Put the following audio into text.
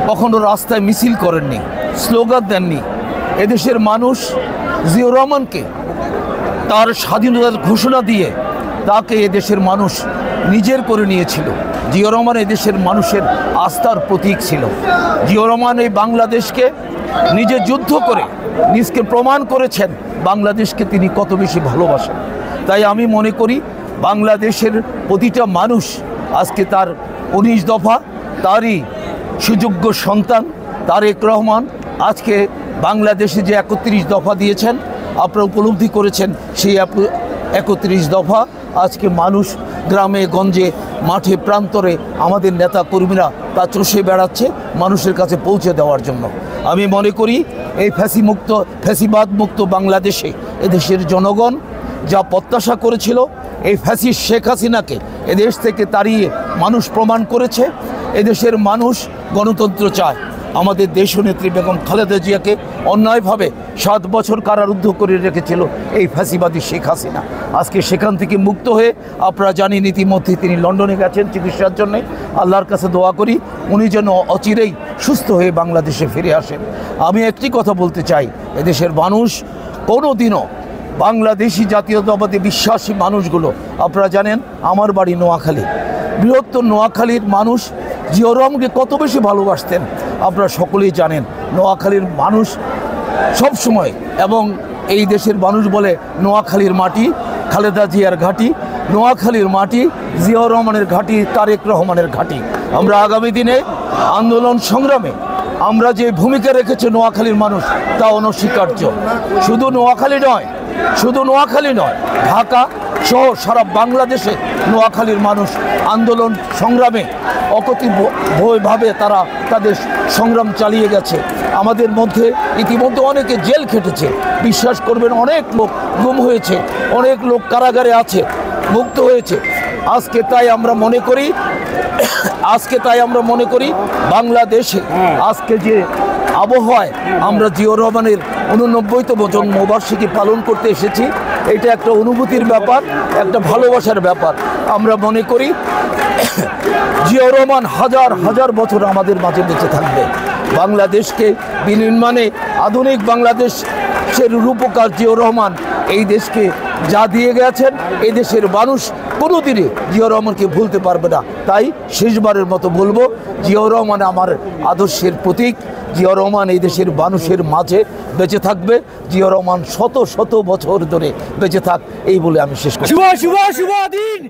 কখনো রাস্তায় মিছিল করেননি, স্লোগান দেননি। এদেশের মানুষ জিয়াউর রহমানকে তার স্বাধীনতার ঘোষণা দিয়ে তাকে এদেশের মানুষ নিজের করে নিয়েছিল। জিয়াউর রহমান এদেশের মানুষের আস্থার প্রতীক ছিল। জিয়াউর রহমান এই বাংলাদেশকে নিজে যুদ্ধ করে নিজকে প্রমাণ করেছেন বাংলাদেশকে তিনি কত বেশি ভালোবাসেন। তাই আমি মনে করি বাংলাদেশের প্রতিটা মানুষ আজকে তার 19 দফা, তারই সুযোগ্য সন্তান তারেক রহমান আজকে বাংলাদেশে যে 31 দফা দিয়েছেন, আপনারা উপলব্ধি করেছেন সেই 31 দফা আজকে মানুষ গ্রামে গঞ্জে মাঠে প্রান্তরে আমাদের নেতা কর্মীরা তা চষে বেড়াচ্ছে মানুষের কাছে পৌঁছে দেওয়ার জন্য। আমি মনে করি এই ফ্যাসিবাদ মুক্ত বাংলাদেশে এদেশের জনগণ যা প্রত্যাশা করেছিল, এই ফ্যাসিস্ট শেখ হাসিনাকে এদেশ থেকে তাড়িয়ে মানুষ প্রমাণ করেছে এদেশের মানুষ গণতন্ত্র চায়। আমাদের দেশনেত্রী বেগম খালেদা জিয়াকে অন্যায়ভাবে 7 বছর কারারুদ্ধ করে রেখেছিল এই ফ্যাসিবাদী শেখ হাসিনা। আজকে সেখান থেকে মুক্ত হয়ে আপনারা জানেন ইতিমধ্যে তিনি লন্ডনে গেছেন চিকিৎসার জন্য। আল্লাহর কাছে দোয়া করি উনি যেন অচিরেই সুস্থ হয়ে বাংলাদেশে ফিরে আসেন। আমি একটি কথা বলতে চাই, এদেশের মানুষ কোনো দিনও বাংলাদেশি জাতীয়তাবাদী বিশ্বাসী মানুষগুলো, আপনারা জানেন আমার বাড়ি নোয়াখালী, বৃহত্তর নোয়াখালীর মানুষ জিয়াউর রহমানকে কত বেশি ভালোবাসতেন আপনারা সকলেই জানেন। নোয়াখালীর মানুষ সব সময় এবং এই দেশের মানুষ বলে নোয়াখালীর মাটি খালেদা জিয়ার ঘাঁটি, নোয়াখালীর মাটি জিয়াউর রহমানের ঘাঁটি, তারেক রহমানের ঘাঁটি। আমরা আগামী দিনে আন্দোলন সংগ্রামে আমরা যে ভূমিকা রেখেছে নোয়াখালীর মানুষ তা অনস্বীকার্য। শুধু নোয়াখালী নয়, ঢাকা সহ সারা বাংলাদেশে নোয়াখালীর মানুষ আন্দোলন সংগ্রামে অকতিভাবে তারা তাদের সংগ্রাম চালিয়ে গেছে। আমাদের মধ্যে ইতিমধ্যে অনেকে জেল খেটেছে, বিশ্বাস করবেন অনেক লোক গুম হয়েছে, অনেক লোক কারাগারে আছে, মুক্ত হয়েছে। আজকে তাই আমরা মনে করি বাংলাদেশে আজকে যে আবহাওয়ায় আমরা জিয়াউর রহমানের 89তম জন্মবার্ষিকী পালন করতে এসেছি, এটা একটা অনুভূতির ব্যাপার, একটা ভালোবাসার ব্যাপার। আমরা মনে করি জিয়াউর রহমান হাজার হাজার বছর আমাদের মাঝে বেঁচে থাকবে। বাংলাদেশকে বিনির্মাণে আধুনিক বাংলাদেশের রূপকার জিয়াউর রহমান এই দেশকে যা দিয়ে গেছেন, এই দেশের মানুষ কোনোদিনই জিয়াউর রহমানকে ভুলতে পারবে না। তাই শেষবারের মতো বলবো, জিয়াউর রহমান আমার আদর্শের প্রতীক। জিয়াউর রহমান এই দেশের মানুষের মাঝে বেঁচে থাকবে। জিয়াউর রহমান শত শত বছর ধরে বেঁচে থাক, এই বলে আমি শেষ করছি। শুভ দিন।